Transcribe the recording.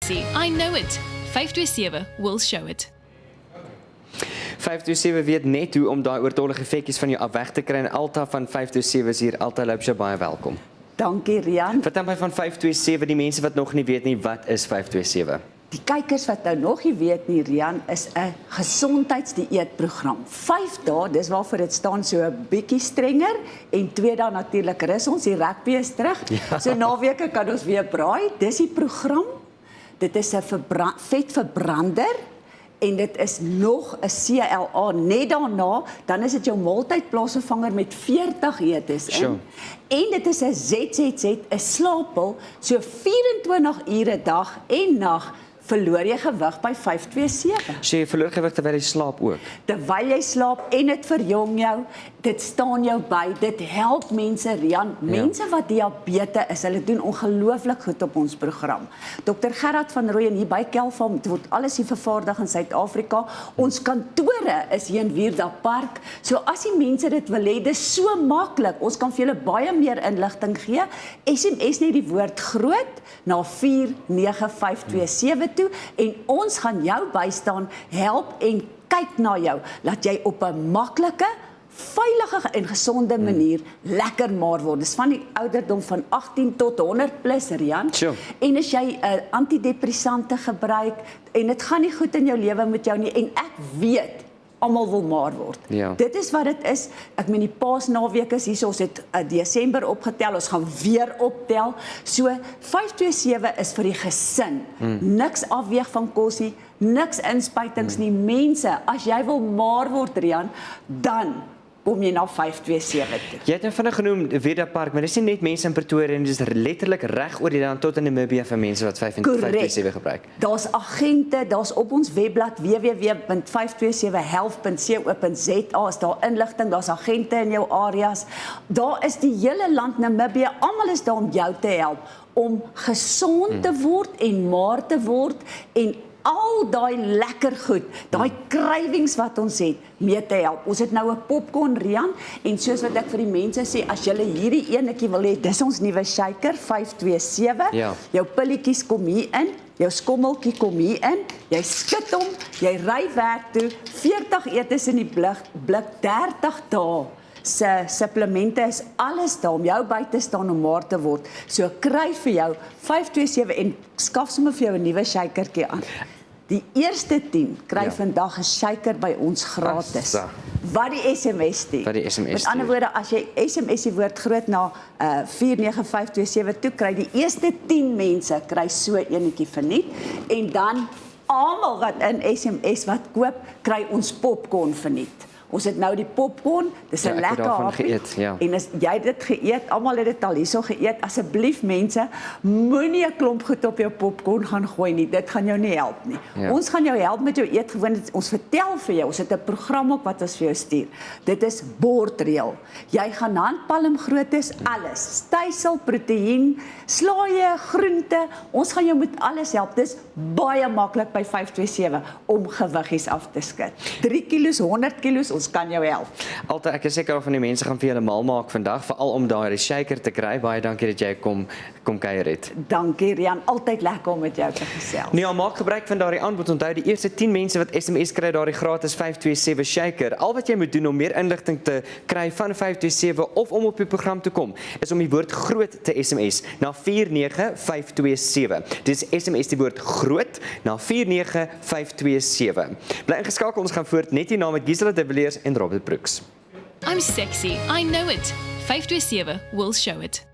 See, I know it. 527 will show it. 527 weet net hoe om daai oortollige effekkies van jou af weg te kry en Alta van 527 is hier. Alta Loubser, baie welkom. Dankie Rian. Vertel my van 527, die mense wat nog nie weet nie, wat is 527? Die kykers wat nou nog nie weet nie, Rian, is 'n gesondheidsdieetprogram. 5 dae, dis waarvoor dit staan, so 'n bietjie strenger en 2 dae natuurlik rus ons, die rugby is terug. Ja. So naweke kan ons weer braai. Dis die program. Dit is 'n vetverbrander en dit is nog 'n CLA. Net daarna, dan is dit jou maaltydplaasvervanger met 40 eetes in. Sure. En dit is 'n ZZZ, 'n slaappil, so 24 ure dag en nag verloor jy gewig by 527. So jy verloor gewig terwyl jy slaap ook. Terwyl jy slaap en dit verjong jou, dit staan jou by, dit help mense, Rian, mense wat diabetes is, hulle doen ongelooflik goed op ons program. Dr. Gerard van Rooyen hier by Kelfarm, dit word alles hier vervaardig in Suid-Afrika. Ons kantore is hier in Wierda Park. So as die mense dit wil hê, dis so maklik. Ons kan vir julle baie meer inligting gee. SMS net die woord groot na 49527 toe en ons gaan jou bystaan, help en kyk na jou, laat jy op 'n maklike, veilige en gesonde manier lekker maar word. Dis van die ouderdom van 18 tot 100 plus, Rian. Sure. En as jy antidepressante gebruik en dit gaan nie goed in jou lewe met jou nie en ek weet almal wil maar word. Ja. Dit is wat dit is. Ek meen die Paasnaweek is hier, ons het Desember opgetel, ons gaan weer optel. So 527 is vir die gesin. Niks afweeg van kos nie, niks inspuitings nie. Mense, as jy wil maar word, Rian, dan kom jy na 527 toe. Jy het nou vinnig genoem Wierda Park, maar dis nie net mense in Pretoria en dis letterlik reg oor die land tot in Namibië vir mense wat 527 gebruik. Daar's agente, daar's op ons webblad www.527health.co.za is daar inligting, daar's agente in jou areas. Daar is die hele land Namibië, almal is daar om jou te help om gesond te word en maar te word en al daai lekker goed, daai cravings wat ons het, mee te help. Ons het nou 'n popcorn, Rian, en soos wat ek vir die mense sê, as julle hierdie enetjie wil hê, dis ons nuwe shaker 527. Ja. Jou pilletjies kom hier in, jou skommeltjie kom hier in, jy skud hom, jy ry werk toe, 40 etes in die blik 30 dae. Se supplemente is alles daar om jou by te staan om maar te word. So kry vir jou 527 en skaf sommer vir jou 'n nuwe shakertjie aan. Die eerste 10 kry vandag 'n shaker by ons gratis. Assa. Wat die SMS stuur. Wat die SMS Met ander woorde, as jy SMS die woord groot na 49527 toe kry, die eerste 10 mense kry so enetjie verniet en dan almal wat in SMS wat koop, kry ons popcorn verniet. Ons het nou die popcorn, dis 'n lekker hapie. En as jy dit geëet, almal het dit al hierso geëet, asseblief mense, moenie 'n klomp goed op jou popcorn gaan gooi nie. Dit gaan jou nie help nie. Ja. Ons gaan jou help met jou eetgewoontes. Ons vertel vir jou, ons het 'n program ook wat ons vir jou stuur. Dit is bordreël. Jy gaan handpalm grootes, alles. Stysel, proteïen, slaaie, groente. Ons gaan jou met alles help. Dis baie maklik by 527 om gewiggies af te skud. 3 kilos, 100 kilos, ons kan jou help. Alta, ek is seker van die mense gaan vir julle mal maak vandag, veral om daai shaker te kry. Baie dankie dat jy kom kuier het. Dankie Rian, altyd lekker om met jou te gesels. Nou ja, maak gebruik van daardie aanbod. Onthou, die eerste 10 mense wat SMS kry daardie gratis 527 shaker. Al wat jy moet doen om meer inligting te kry van 527 of om op die program te kom, is om die woord groot te SMS na 49527. Dis SMS die woord groot na 49527. Bly ingeskakel, ons gaan voort net hierna met Gisela de Villiers en Robert Brooks. I'm sexy, I know it. 527 will show it.